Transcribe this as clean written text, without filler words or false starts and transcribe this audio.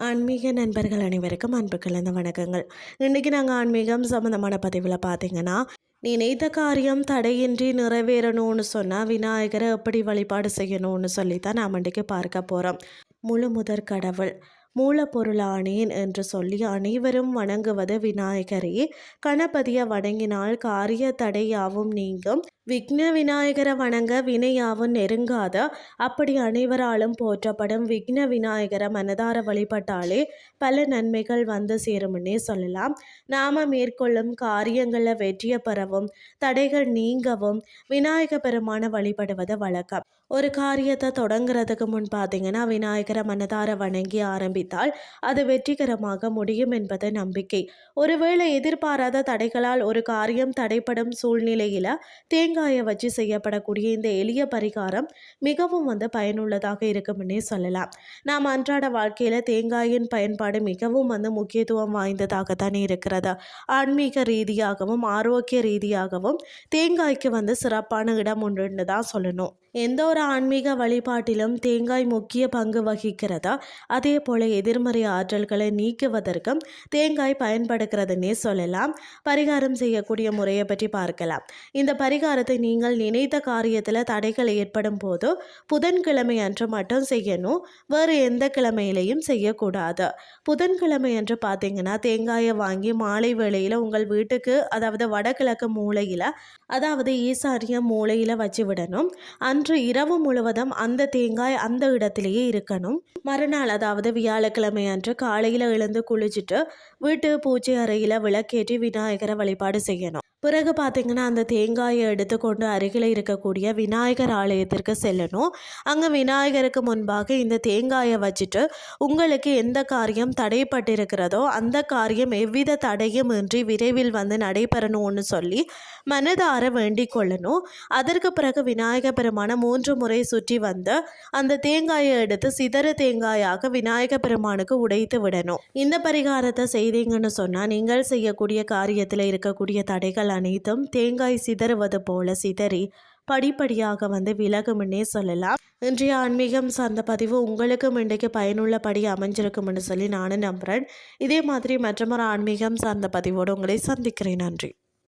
ஆன்மீக நண்பர்கள் அனைவருக்கும் அன்பு கலந்த வணக்கங்கள். இன்றைக்கி நாங்கள் ஆன்மீகம் சம்மந்தமான பதிவில் பார்த்தீங்கன்னா, நினைத்த காரியம் தடையின்றி நிறைவேறணும்னு சொன்னால் விநாயகரை எப்படி வழிபாடு செய்யணும்னு சொல்லி தான் நாம் இன்றைக்கி பார்க்க போகிறோம். முழு முதற் கடவுள் மூலப்பொருளானேன் என்று சொல்லி அனைவரும் வணங்குவது விநாயகரே. கணபதியை வணங்கினால் காரிய தடையாவும் நீங்கும். விக்ன விநாயகரை வணங்க வினையாவும் நெருங்காத. அப்படி அனைவராலும் போற்றப்படும் விக்ன விநாயகரை மனதார வழிபட்டாலே பல நன்மைகள் வந்து சேரும்னே சொல்லலாம். நாம மேற்கொள்ளும் காரியங்களில் வெற்றியை பெறவும் தடைகள் நீங்கவும் விநாயக பெருமான வழிபடுவது வழக்கம். ஒரு காரியத்தை தொடங்குறதுக்கு முன் பார்த்தீங்கன்னா விநாயகரை மனதார வணங்கி ஆரம்பித்தால் அது வெற்றிகரமாக முடியும் என்பது நம்பிக்கை. ஒருவேளை எதிர்பாராத தடைகளால் ஒரு காரியம் தடைப்படும் சூழ்நிலையில் தேங்காயை வச்சு செய்யப்படக்கூடிய இந்த எளிய பரிகாரம் மிகவும் பயனுள்ளதாக இருக்கும்னே சொல்லலாம். நாம் அன்றாட வாழ்க்கையில் தேங்காயின் பயன்பாடு மிகவும் முக்கியத்துவம் வாய்ந்ததாகத்தானே இருக்கிறது. ஆன்மீக ரீதியாகவும் ஆரோக்கிய ரீதியாகவும் தேங்காய்க்கு சிறப்பான இடம் உண்டுன்னு தான் சொல்லணும். எந்த ஒரு ஆன்மீக வழிபாட்டிலும் தேங்காய் முக்கிய பங்கு வகிக்கிறதா, அதே போல எதிர்மறை ஆற்றல்களை நீக்குவதற்கும் தேங்காய் பயன்படுகிறதுனே சொல்லலாம். பரிகாரம் செய்யக்கூடிய முறையை பற்றி பார்க்கலாம். இந்த பரிகாரத்தை நீங்கள் நினைத்த காரியத்தில் தடைகள் ஏற்படும் போது புதன்கிழமை அன்று மட்டும் செய்யணும். வேறு எந்த கிழமையிலையும் செய்யக்கூடாது. புதன்கிழமை அன்று பார்த்தீங்கன்னா தேங்காயை வாங்கி மாலை வேளையில் உங்கள் வீட்டுக்கு, அதாவது வடகிழக்கு மூலையில், அதாவது ஈசானிய மூலையில் வச்சு விடணும். அன்று இரவு முழுவதும் அந்த தேங்காய் அந்த இடத்திலேயே இருக்கணும். மறுநாள், அதாவது வியாழக்கிழமை அன்று காலையில் எழுந்து குளிச்சுட்டு வீட்டு பூஜை அறையில் விளக்கேற்றி விநாயகரை வழிபாடு செய்யணும். பிறகு பார்த்தீங்கன்னா அந்த தேங்காயை எடுத்துக்கொண்டு அருகில் இருக்கக்கூடிய விநாயகர் ஆலயத்திற்கு செல்லணும். அங்கே விநாயகருக்கு முன்பாக இந்த தேங்காயை வச்சுட்டு உங்களுக்கு எந்த காரியம் தடைப்பட்டிருக்கிறதோ அந்த காரியம் எவ்வித தடையும் இன்றி விரைவில் நடைபெறணும்னு சொல்லி மனதார வேண்டிக் கொள்ளணும். அதற்கு பிறகு விநாயகர் பெருமான 3 முறை சுற்றி வந்து அந்த தேங்காயை எடுத்து சிதறு தேங்காயாக விநாயகர் பெருமானுக்கு உடைத்து விடணும். இந்த பரிகாரத்தை செய்தீங்கன்னு சொன்னால் நீங்கள் செய்யக்கூடிய காரியத்தில் இருக்கக்கூடிய தடைகள் அனைத்தும் தேங்காய் சிதறுவது போல சிதறி படிப்படியாக விலகும்னே சொல்லலாம். இன்றைய ஆன்மீகம் சார்ந்த பதிவு உங்களுக்கும் இன்றைக்கு பயனுள்ளபடி அமைஞ்சிருக்கும்னு சொல்லி நானும் நம்புகிறேன். இதே மாதிரி மற்றொரு ஆன்மீகம் சார்ந்த பதிவோடு உங்களை சந்திக்கிறேன். நன்றி.